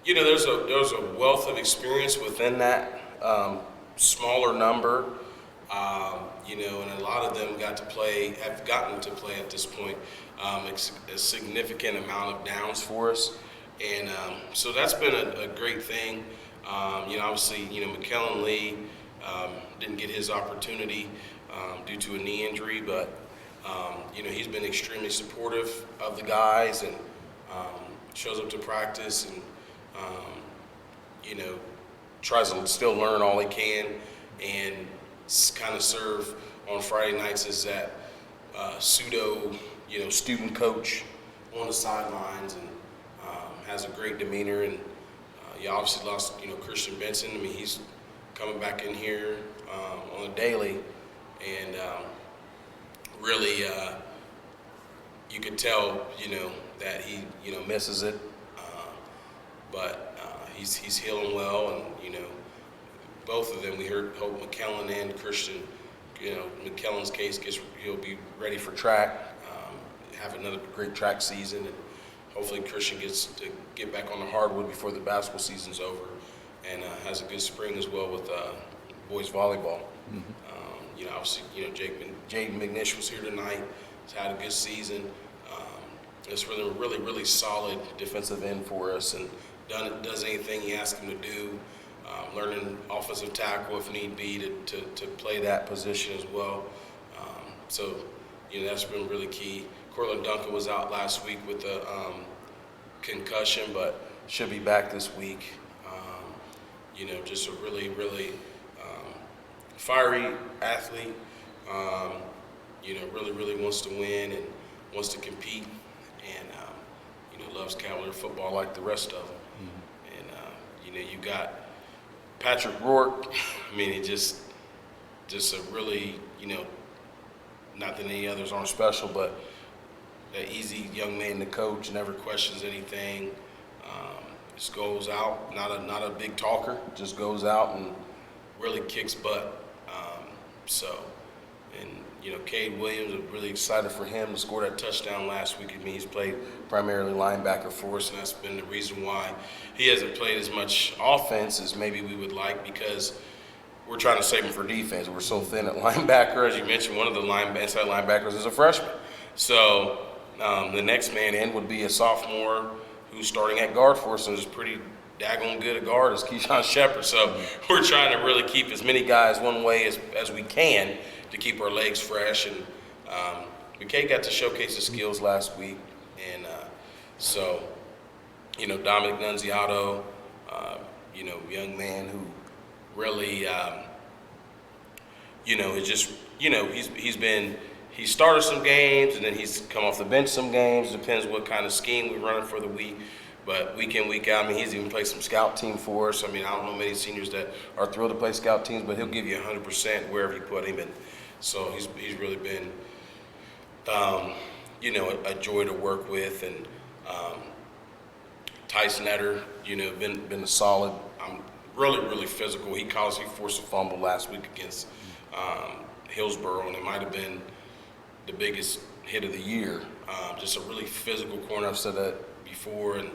there's a wealth of experience within that smaller number, and a lot of them have gotten to play at this point a significant amount of downs for us. And so that's been a great thing. Obviously, McKellen Lee didn't get his opportunity due to a knee injury, but he's been extremely supportive of the guys and shows up to practice and tries to still learn all he can and kind of serve on Friday nights as that pseudo student coach on the sidelines, and has a great demeanor. And you obviously lost Christian Benson. I mean, he's coming back in here on a daily. And really you could tell, that he, misses it, but he's healing well, and both of them. We hope McKellen and Christian. McKellen's case he'll be ready for track, have another great track season, and hopefully Christian gets to get back on the hardwood before the basketball season's over, and has a good spring as well with boys volleyball. Obviously, Jaden McNish was here tonight. He's had a good season. It's really, really, really solid defensive end for us, and does anything you ask him to do. Learning offensive tackle if need be to play that position as well. So that's been really key. Cortland Duncan was out last week with a concussion, but should be back this week. Just a really, really fiery athlete. Really, really wants to win and wants to compete, and loves Cavalier football like the rest of them. And you got Patrick Rourke. I mean, it just a really, not that any others aren't special, but an easy young man to coach, never questions anything. Just goes out, not a big talker, just goes out and really kicks butt. Cade Williams, I'm really excited for him to score that touchdown last week. I mean, he's played primarily linebacker for us, and that's been the reason why he hasn't played as much offense as maybe we would like, because we're trying to save him for defense. We're so thin at linebacker. As you mentioned, one of the inside linebackers is a freshman. So the next man in would be a sophomore who's starting at guard for us and is pretty daggone good at guard, as Keyshawn Shepard. So we're trying to really keep as many guys one way as we can to keep our legs fresh. And McKay got to showcase his skills last week. And Dominic Nunziato, young man who really, is just, he started some games and then he's come off the bench some games. Depends what kind of scheme we're running for the week. But week in, week out, he's even played some scout team for us. I don't know many seniors that are thrilled to play scout teams, but he'll give you 100% wherever you put him. And so he's really been, a joy to work with. And Tyson Etter, been a solid, really, really physical. He forced a fumble last week against Hillsborough, and it might have been the biggest hit of the year. Just a really physical corner. I've said that before, and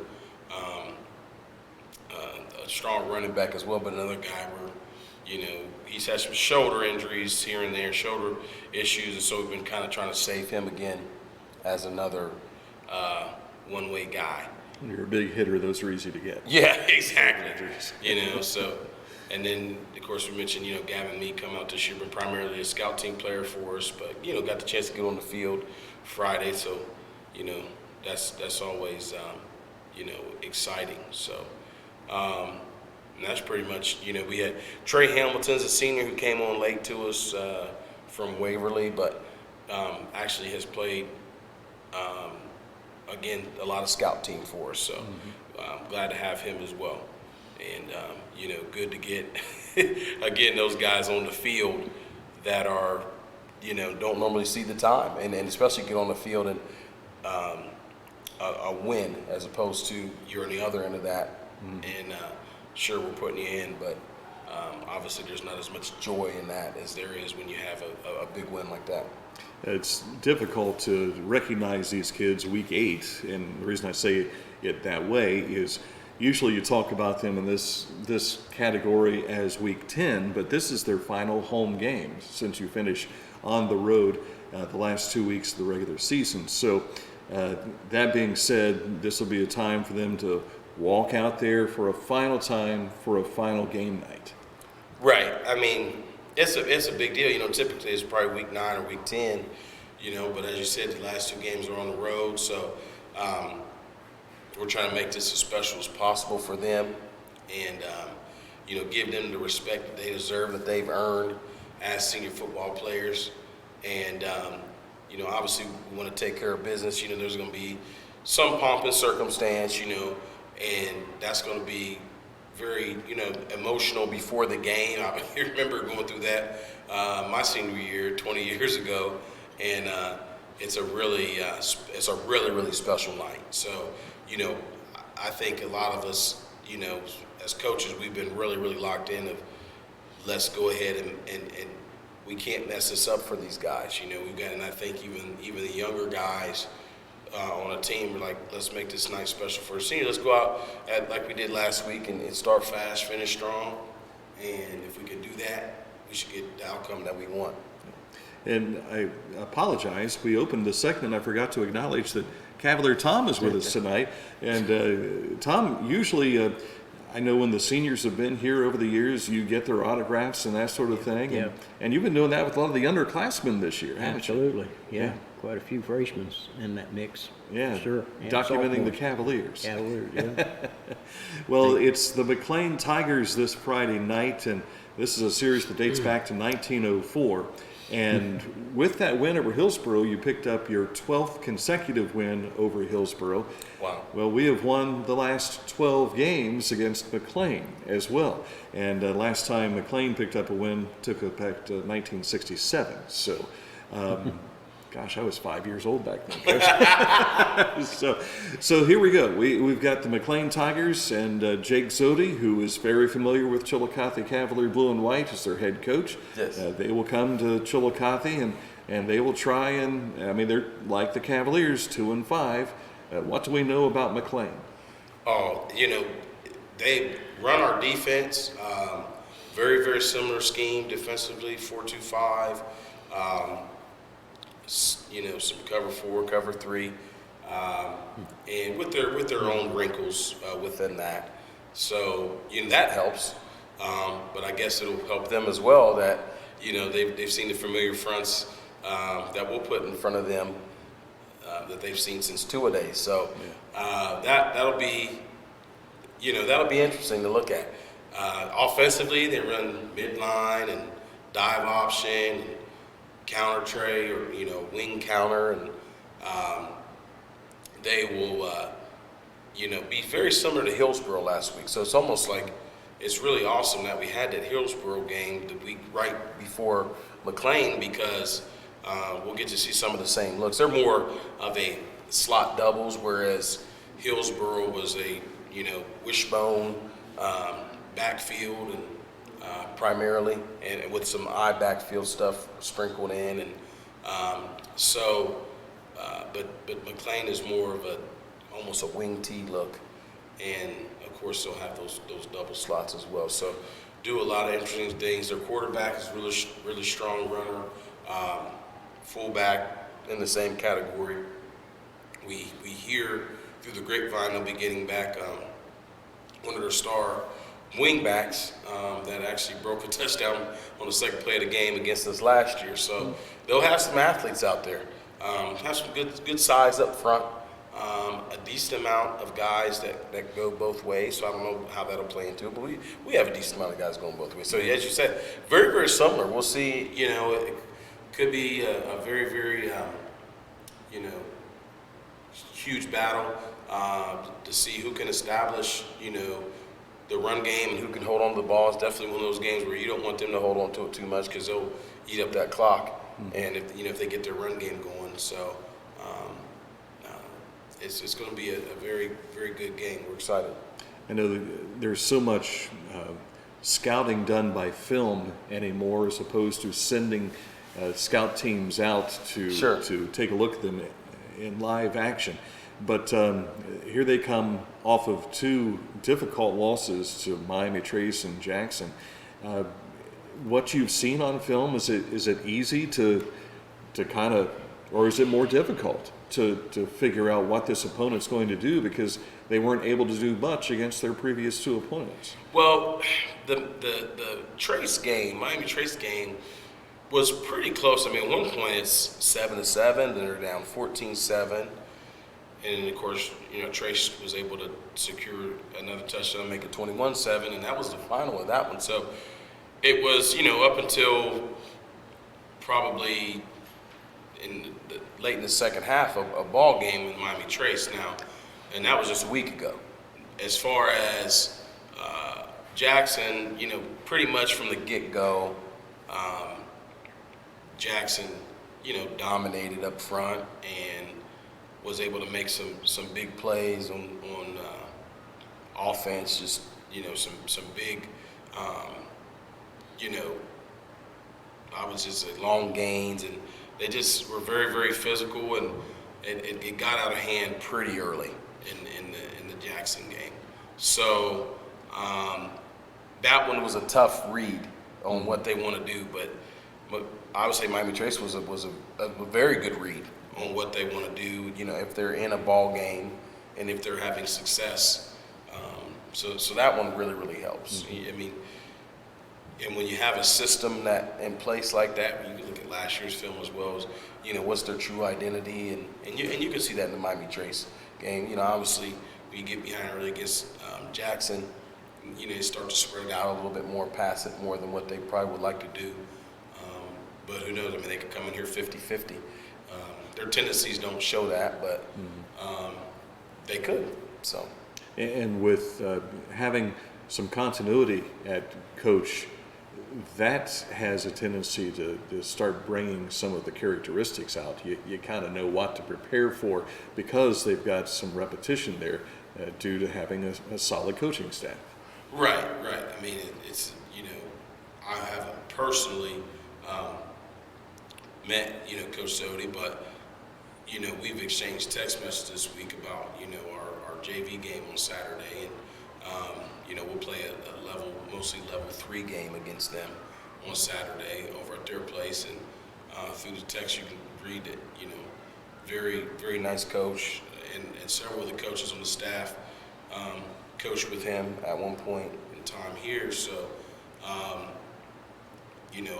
a strong running back as well, but another guy where, he's had some shoulder injuries here and there, shoulder issues, and so we've been kind of trying to save him again as another one-way guy. When you're a big hitter, those are easy to get. Yeah, exactly. So, and then, of course, we mentioned, Gavin Meek come out this year, been primarily a scout team player for us, but, got the chance to get on the field Friday, so, that's always, exciting. So, and that's pretty much, we had Trey Hamilton's a senior who came on late to us from Waverly, but actually has played, again, a lot of scout team for us. So I'm glad to have him as well. And, good to get, again, those guys on the field that are, don't normally see the time, and especially get on the field and a win as opposed to you're on the other end of that. And sure, we're putting you in, but obviously there's not as much joy in that as there is when you have a big win like that. It's difficult to recognize these kids week 8, and the reason I say it that way is usually you talk about them in this category as week 10, but this is their final home game since you finish on the road the last 2 weeks of the regular season. So that being said, this will be a time for them to walk out there for a final time for a final game night. Right. It's a big deal. Typically it's probably week 9 or week 10, but as you said, the last 2 games are on the road. So we're trying to make this as special as possible for them and, give them the respect that they deserve, that they've earned as senior football players. And, obviously we want to take care of business. There's going to be some pomp and circumstance, and that's going to be very, emotional before the game. I remember going through that my senior year 20 years ago, and it's a really really special night. So, you know, I think a lot of us, you know, as coaches, we've been really locked in of let's go ahead and we can't mess this up for these guys. You know, we've got, and I think even the younger guys on a team are like, let's make this night special for a senior. Let's go out like we did last week and start fast, finish strong. And if we can do that, we should get the outcome that we want. And I apologize. We opened the segment and I forgot to acknowledge that Cavalier Tom is with us tonight. And Tom, usually, I know when the seniors have been here over the years, you get their autographs and that sort of thing. Yeah. And you've been doing that with a lot of the underclassmen this year, haven't you? Absolutely, yeah. Quite a few freshmen in that mix. Yeah, sure. And documenting the sophomores. Cavaliers. Cavaliers, yeah. Well, it's the McLean Tigers this Friday night, and this is a series that dates back to 1904. And with that win over Hillsborough, you picked up your 12th consecutive win over Hillsborough. Wow. Well, we have won the last 12 games against McLean as well. And last time McLean picked up a win took effect 1967. So, gosh, I was 5 years old back then. So here we go. We've got the McLean Tigers and Jake Zodi, who is very familiar with Chillicothe Cavalier Blue and White, as their head coach. Yes. They will come to Chillicothe and they will try and, I mean, they're like the Cavaliers, 2-5. What do we know about McLean? Oh, you know, they run our defense. Very similar scheme defensively, 4-2-5. You know, some cover 4, cover 3, and with their own wrinkles within that. So, you know, that helps. But I guess it'll help them as well that, you know, they've seen the familiar fronts that we'll put in front of them that they've seen since two-a-days. So that'll be, you know, that'll be interesting to look at. Offensively, they run midline and dive option, and counter tray, or, you know, wing counter, and they will, you know, be very similar to Hillsborough last week. So it's almost like it's really awesome that we had that Hillsborough game the week right before McLean, because we'll get to see some of the same looks. They're more of a slot doubles, whereas Hillsborough was a, you know, wishbone backfield and primarily, and with some eye backfield stuff sprinkled in, and but McLean is more of almost a wing T look, and of course they'll have those double slots as well. So do a lot of interesting things. Their quarterback is really strong runner, fullback in the same category. We hear through the grapevine they'll be getting back one of their star wingbacks that actually broke a touchdown on the second play of the game against us last year. So they'll have some athletes out there. Have some good size up front. A decent amount of guys that go both ways. So I don't know how that'll play into it, but we have a decent amount of guys going both ways. So as you said, very similar. We'll see. You know, it could be a very you know, huge battle to see who can establish, you know, the run game and who can hold on to the ball. Is definitely one of those games where you don't want them to hold on to it too much, because they'll eat up that clock. And if they get their run game going, so it's going to be a very good game. We're excited. I know there's so much scouting done by film anymore, as opposed to sending scout teams out to take a look at them in live action. But here they come off of two difficult losses to Miami Trace and Jackson. What you've seen on film, is it easy to kind of, or is it more difficult to figure out what this opponent's going to do, because they weren't able to do much against their previous two opponents? Well, the Trace game, Miami Trace game, was pretty close. I mean, at one point it's 7-7, then they're down 14-7. And of course, you know, Trace was able to secure another touchdown, make it 21-7, and that was the final of that one. So it was, you know, up until probably late in the second half, a ball game with Miami Trace now, and that was just a week ago. As far as Jackson, you know, pretty much from the get-go, Jackson, dominated up front and was able to make some big plays on offense. Just some big, I would just say long gains, and they just were very, very physical, and it got out of hand pretty early in the Jackson game. So that one was a tough read on what they want to do, but I would say Miami Trace was a very good read on what they want to do. If they're in a ball game and if they're having success. So that one really, really helps. I mean, and when you have a system that in place like that, you can look at last year's film as well as, what's their true identity, and you can see that in the Miami Trace game. Obviously, when you get behind early against Jackson, you start to spread it out a little bit more, pass it more than what they probably would like to do. But who knows? I mean, they could come in here 50-50. Their tendencies don't show that, but they could. So. And with having some continuity at coach, that has a tendency to start bringing some of the characteristics out. You kind of know what to prepare for because they've got some repetition there due to having a solid coaching staff. Right. I mean, it's, I haven't personally met, Coach Sodi, but, we've exchanged text messages this week about, our JV game on Saturday, and, we'll play a mostly level 3 game against them on Saturday over at their place, and through the text you can read that, very, very nice coach, and several of the coaches on the staff coached with him at one point in time here, so,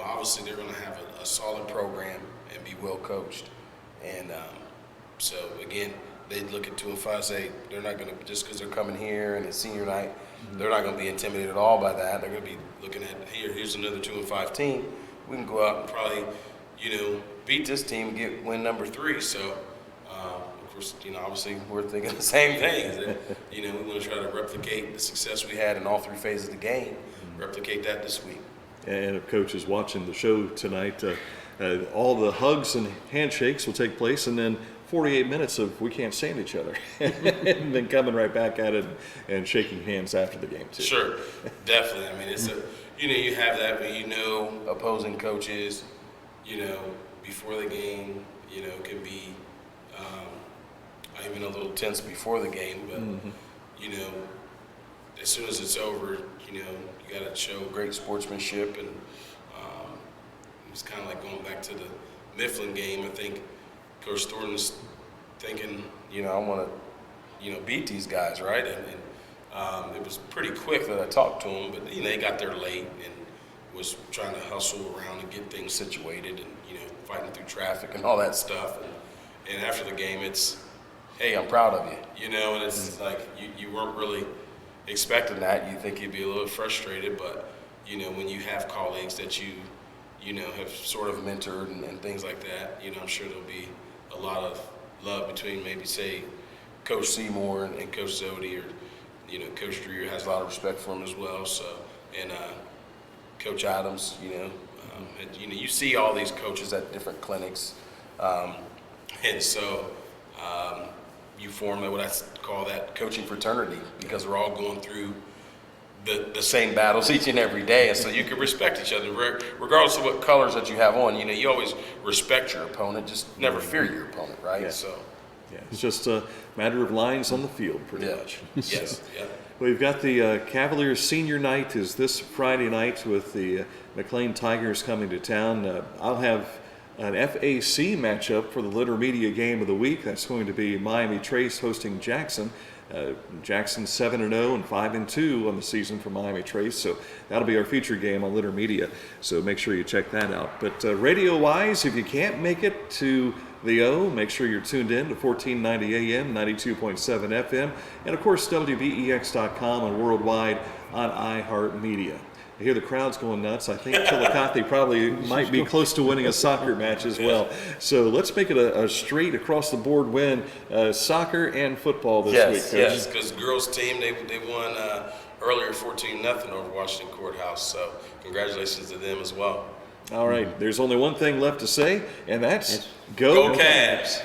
obviously they're going to have a solid program and be well coached, and so again, they look at 2 and 5, say they're not going to, just because they're coming here and it's senior night, they're not going to be intimidated at all by that. They're going to be looking at, here's another 2 and 5 team. We can go out and probably, beat this team and win number 3. So, of course, obviously we're thinking the same thing. Is that, we want to try to replicate the success we had in all 3 phases of the game, replicate that this week. And if Coach is watching the show tonight, all the hugs and handshakes will take place, and then 48 minutes of we can't stand each other, and then coming right back at it and shaking hands after the game too. Sure, definitely. I mean, it's you have that when opposing coaches, before the game, can be even a little tense before the game, but as soon as it's over, you got to show great sportsmanship, and it's kind of like going back to the Mifflin game. I think Coach Thornton's thinking, I want to, beat these guys, right? And it was pretty quick that I talked to him, but they got there late and was trying to hustle around and get things situated, and fighting through traffic and all that stuff. And after the game, it's, hey, I'm proud of you, and it's like you weren't really expecting that. You think you'd be a little frustrated, but when you have colleagues that you have sort of mentored and things like that, I'm sure there'll be a lot of love between maybe, say, Coach Seymour and Coach Zodi, or, Coach Dreer has a lot of respect for him as well. So, and Coach Adams, and, you see all these coaches at different clinics. And so you form what I call that coaching fraternity, because we're all going through the same battles each and every day, and so you can respect each other regardless of what colors that you have on. You always respect your opponent, just never fear your opponent, right? Yeah. So yeah, it's just a matter of lines on the field, pretty much. Yes. Yeah. We've got the Cavaliers senior night is this Friday night with the McLean Tigers coming to town. I'll have an FAC matchup for the Litter Media game of the week. That's going to be Miami Trace hosting Jackson. Jackson 7-0 and 5-2 on the season for Miami Trace, so that'll be our feature game on Litter Media, so make sure you check that out. But radio-wise, if you can't make it to the O, make sure you're tuned in to 1490 AM, 92.7 FM, and of course WBEX.com and worldwide on iHeartMedia. I hear the crowd's going nuts. I think Chillicothe probably might be close to winning a soccer match as well. So let's make it a straight across-the-board win, soccer and football this week, Coach. Yes, because the girls' team, they won earlier 14-0 over Washington Courthouse. So congratulations to them as well. All right, there's only one thing left to say, and that's go Cavs.